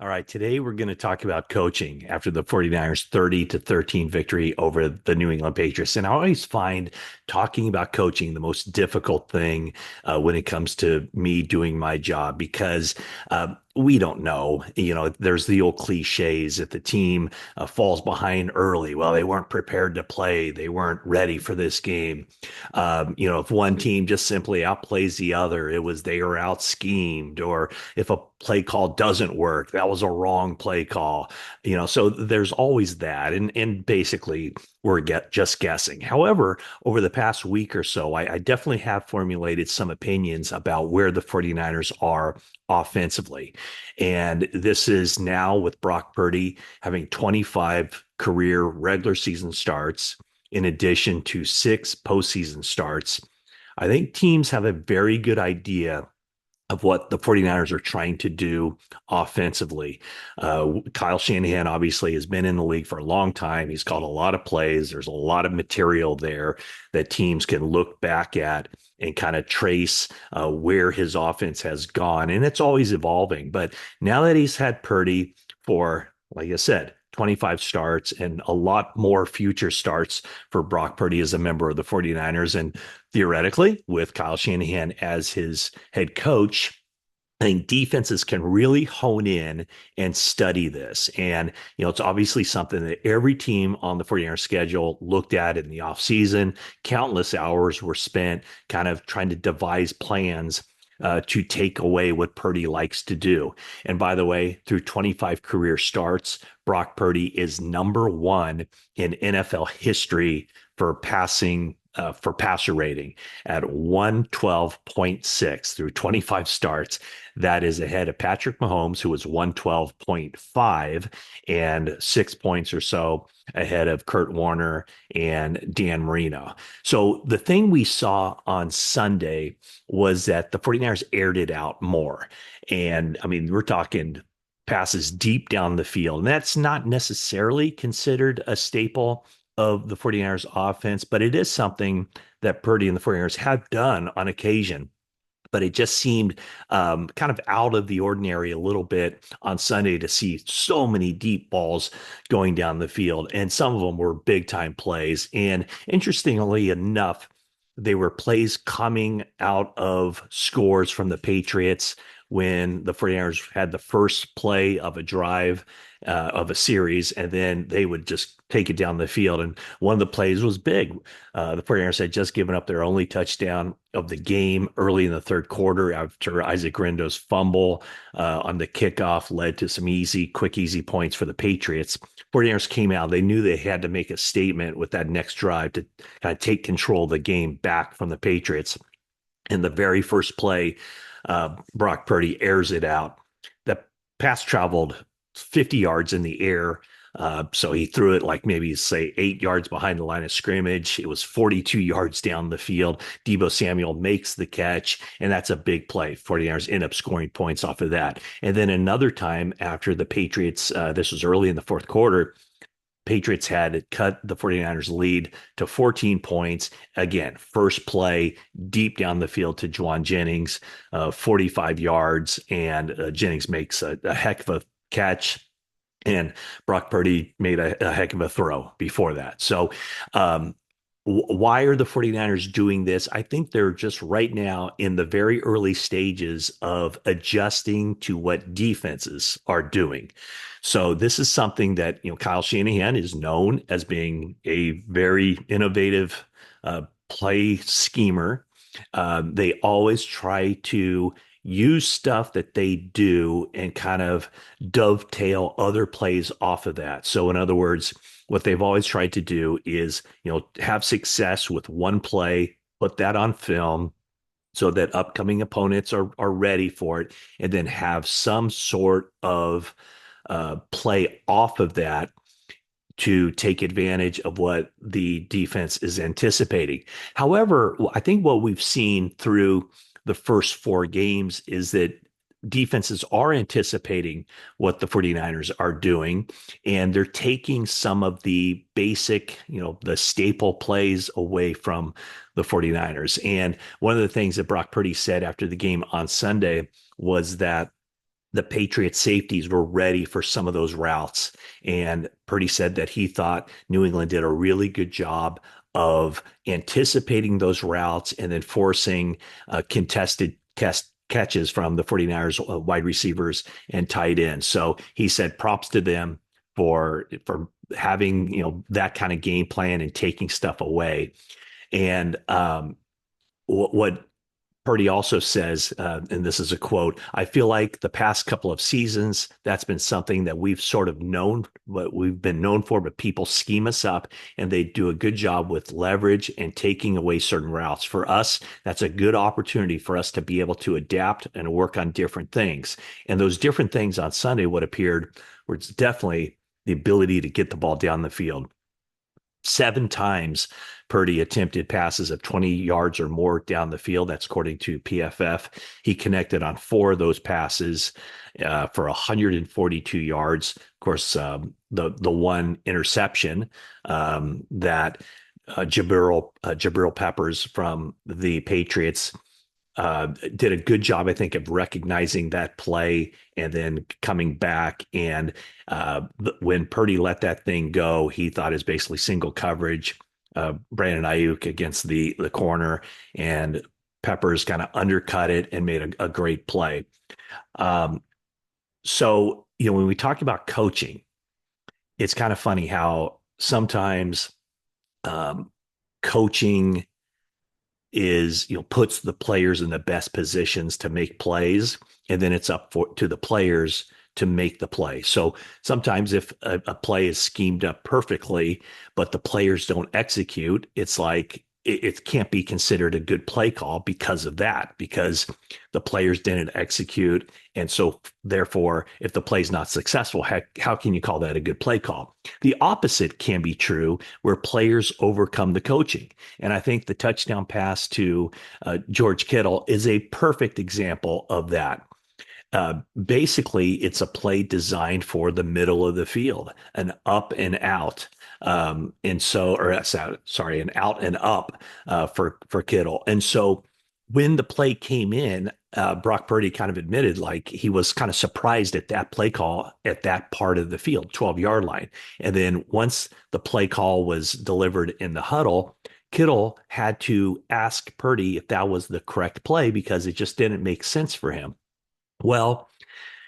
All right, today we're going to talk about coaching after the 49ers 30-13 victory over the New England Patriots. And I always find talking about coaching the most difficult thing when it comes to me doing my job because we don't know. There's the old cliches if the team falls behind early. Well, they weren't prepared to play. They weren't ready for this game. If one team just simply outplays the other, it was they were out schemed, or if a play call doesn't work, that was a wrong play call. So there's always that. And basically we're just guessing. However, over the past week or so, I definitely have formulated some opinions about where the 49ers are offensively. And this is now with Brock Purdy having 25 career regular season starts in addition to 6 postseason starts. I think teams have a very good idea of what the 49ers are trying to do offensively. Kyle Shanahan obviously has been in the league for a long time. He's called a lot of plays. There's a lot of material there that teams can look back at and kind of trace where his offense has gone. And it's always evolving. But now that he's had Purdy for, like I said, 25 starts and a lot more future starts for Brock Purdy as a member of the 49ers. And theoretically, with Kyle Shanahan as his head coach, I think defenses can really hone in and study this. And, it's obviously something that every team on the 49ers schedule looked at in the offseason. Countless hours were spent kind of trying to devise plans to take away what Purdy likes to do. And by the way, through 25 career starts, Brock Purdy is number one in NFL history for passer rating at 112.6 through 25 starts. That is ahead of Patrick Mahomes, who was 112.5 and 6 points or so ahead of Kurt Warner and Dan Marino. So the thing we saw on Sunday was that the 49ers aired it out more. And I mean, we're talking passes deep down the field. And that's not necessarily considered a staple of the 49ers offense, but it is something that Purdy and the 49ers have done on occasion. But it just seemed kind of out of the ordinary a little bit on Sunday to see so many deep balls going down the field. And some of them were big time plays. And interestingly enough, they were plays coming out of scores from the Patriots when the 49ers had the first play of a drive of a series, and then they would just take it down the field. And one of the plays was big. The 49ers had just given up their only touchdown of the game early in the third quarter after Isaac Rendo's fumble on the kickoff led to some quick, easy points for the Patriots. 49ers came out. They knew they had to make a statement with that next drive to kind of take control of the game back from the Patriots. In the very first play, Brock Purdy airs it out. The pass traveled 50 yards in the air. So he threw it like maybe say 8 yards behind the line of scrimmage. It was 42 yards down the field. Deebo Samuel makes the catch, and that's a big play. 49ers end up scoring points off of that. And then another time after the Patriots, this was early in the fourth quarter, Patriots had cut the 49ers lead to 14 points. Again, first play deep down the field to Juwan Jennings, 45 yards, and Jennings makes a heck of a catch. And Brock Purdy made a heck of a throw before that. So, why are the 49ers doing this? I think they're just right now in the very early stages of adjusting to what defenses are doing. So this is something that, Kyle Shanahan is known as being a very innovative play schemer. They always try to use stuff that they do and kind of dovetail other plays off of that. So in other words, what they've always tried to do is, have success with one play, put that on film so that upcoming opponents are ready for it, and then have some sort of play off of that to take advantage of what the defense is anticipating. However, I think what we've seen through the first 4 games is that defenses are anticipating what the 49ers are doing, and they're taking some of the basic, the staple plays away from the 49ers. And one of the things that Brock Purdy said after the game on Sunday was that the Patriots safeties were ready for some of those routes. And Purdy said that he thought New England did a really good job of anticipating those routes and then forcing contested catches from the 49ers wide receivers and tight ends. So he said props to them for having, that kind of game plan and taking stuff away. And what Purdy also says, and this is a quote, I feel like the past couple of seasons, that's been something that we've sort of known, what we've been known for, but people scheme us up and they do a good job with leverage and taking away certain routes. For us, that's a good opportunity for us to be able to adapt and work on different things. And those different things on Sunday, what appeared was definitely the ability to get the ball down the field. 7 times Purdy attempted passes of 20 yards or more down the field. That's according to PFF. He connected on 4 of those passes for 142 yards. Of course, the one interception that Jabril Peppers from the Patriots did a good job, I think, of recognizing that play and then coming back. And when Purdy let that thing go, he thought it was basically single coverage. Brandon Ayuk against the corner, and Peppers kind of undercut it and made a great play. So, when we talk about coaching, it's kind of funny how sometimes coaching is puts the players in the best positions to make plays, and then it's up to the players to make the play. So sometimes if a play is schemed up perfectly but the players don't execute, it's like it can't be considered a good play call because of that, because the players didn't execute. And so therefore, if the play is not successful, how can you call that a good play call? The opposite can be true, where players overcome the coaching. And I think the touchdown pass to George Kittle is a perfect example of that. Basically, it's a play designed for the middle of the field, an up and out. An out and up for Kittle. And so when the play came in, Brock Purdy kind of admitted like he was kind of surprised at that play call at that part of the field, 12-yard line. And then once the play call was delivered in the huddle, Kittle had to ask Purdy if that was the correct play because it just didn't make sense for him. Well,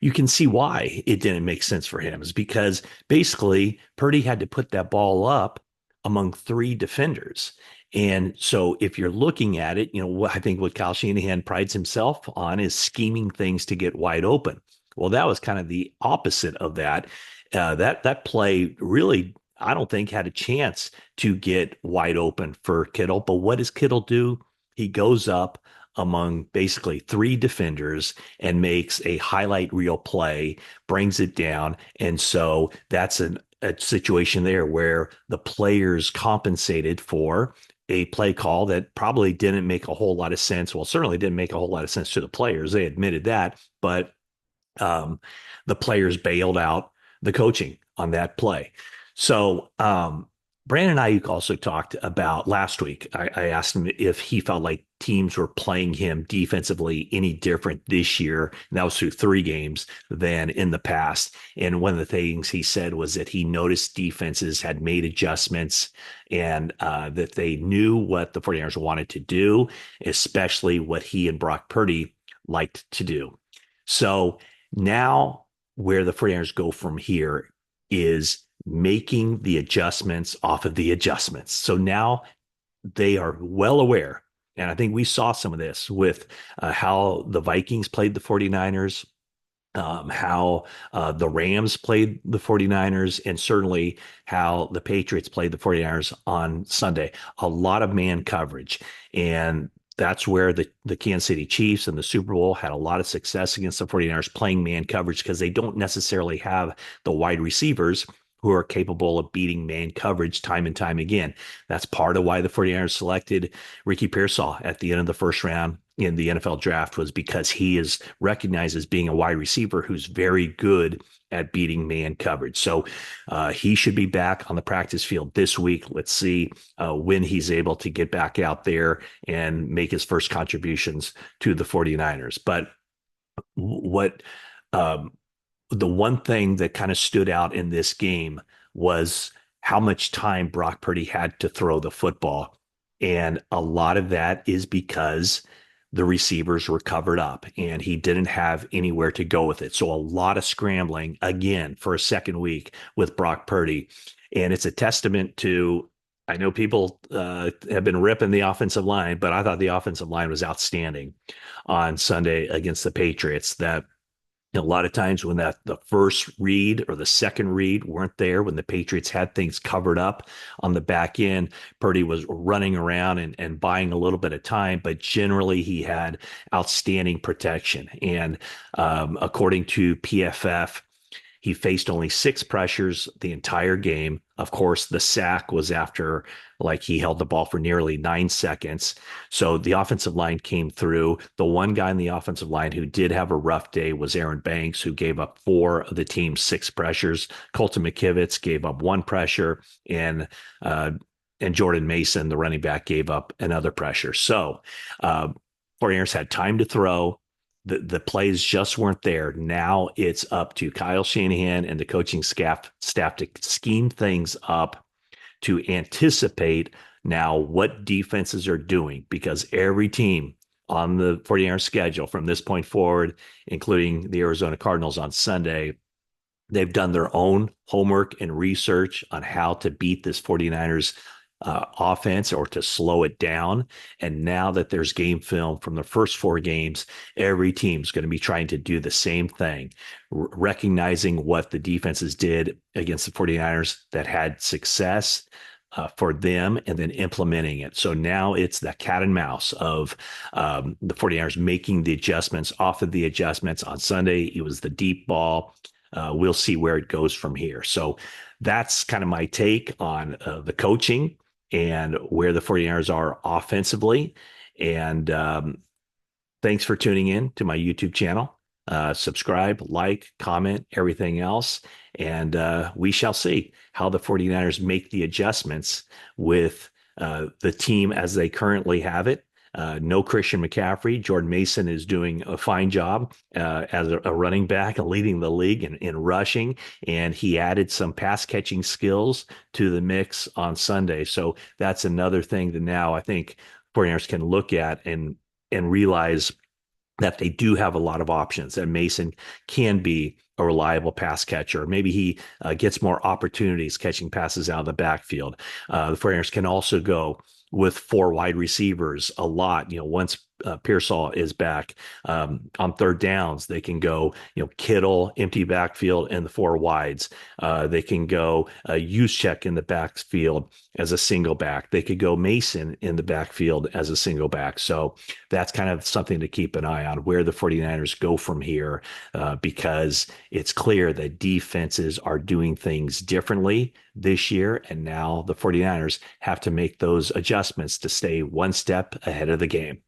you can see why it didn't make sense for him, is because basically Purdy had to put that ball up among 3 defenders. And so if you're looking at it, I think what Kyle Shanahan prides himself on is scheming things to get wide open. Well, that was kind of the opposite of that. That play really, I don't think, had a chance to get wide open for Kittle. But what does Kittle do? He goes up among basically 3 defenders and makes a highlight reel play, brings it down. And so that's a situation there where the players compensated for a play call that probably didn't make a whole lot of sense. Well, certainly didn't make a whole lot of sense to the players. They admitted that, but the players bailed out the coaching on that play. So Brandon Ayuk also talked about last week. I asked him if he felt like teams were playing him defensively any different this year, and that was through 3 games, than in the past. And one of the things he said was that he noticed defenses had made adjustments and that they knew what the 49ers wanted to do, especially what he and Brock Purdy liked to do. So now where the 49ers go from here is making the adjustments off of the adjustments. So now they are well aware. And I think we saw some of this with how the Vikings played the 49ers, how the Rams played the 49ers, and certainly how the Patriots played the 49ers on Sunday. A lot of man coverage. And that's where the Kansas City Chiefs in the Super Bowl had a lot of success against the 49ers playing man coverage, because they don't necessarily have the wide receivers who are capable of beating man coverage time and time again. That's part of why the 49ers selected Ricky Pearsall at the end of the first round in the NFL draft, was because he is recognized as being a wide receiver who's very good at beating man coverage. So he should be back on the practice field this week. Let's see when he's able to get back out there and make his first contributions to the 49ers. But what Um, the one thing that kind of stood out in this game was how much time Brock Purdy had to throw the football. And a lot of that is because the receivers were covered up and he didn't have anywhere to go with it. So a lot of scrambling again for a second week with Brock Purdy. And it's a testament to, I know people have been ripping the offensive line, but I thought the offensive line was outstanding on Sunday against the Patriots. That a lot of times when the first read or the second read weren't there, when the Patriots had things covered up on the back end, Purdy was running around and buying a little bit of time, but generally he had outstanding protection. And according to PFF, he faced only 6 pressures the entire game. Of course, the sack was after like he held the ball for nearly 9 seconds. So the offensive line came through. The one guy in the offensive line who did have a rough day was Aaron Banks, who gave up 4 of the team's 6 pressures. Colton McKivitz gave up 1 pressure, and uh, and Jordan Mason, the running back, gave up another pressure. So 49ers had time to throw. The plays just weren't there. Now it's up to Kyle Shanahan and the coaching staff to scheme things up to anticipate now what defenses are doing, because every team on the 49ers schedule from this point forward, including the Arizona Cardinals on Sunday, they've done their own homework and research on how to beat this 49ers offense or to slow it down. And now that there's game film from the first 4 games, every team's going to be trying to do the same thing, recognizing what the defenses did against the 49ers that had success for them and then implementing it. So now it's the cat and mouse of the 49ers making the adjustments off of the adjustments. On Sunday, it was the deep ball. We'll see where it goes from here. So that's kind of my take on the coaching and where the 49ers are offensively. And thanks for tuning in to my YouTube channel. Subscribe, like, comment, everything else. And we shall see how the 49ers make the adjustments with the team as they currently have it. No Christian McCaffrey. Jordan Mason is doing a fine job as a running back, leading the league in rushing, and he added some pass catching skills to the mix on Sunday. So that's another thing that now I think 49ers can look at and realize that they do have a lot of options, and Mason can be a reliable pass catcher. Maybe he gets more opportunities catching passes out of the backfield. The 49ers can also go with 4 wide receivers a lot. Once Pearsall is back on third downs, they can go, Kittle, empty backfield, and the 4 wides. They can go Juszczyk in the backfield as a single back. They could go Mason in the backfield as a single back. So that's kind of something to keep an eye on where the 49ers go from here, because it's clear that defenses are doing things differently this year. And now the 49ers have to make those adjustments to stay one step ahead of the game.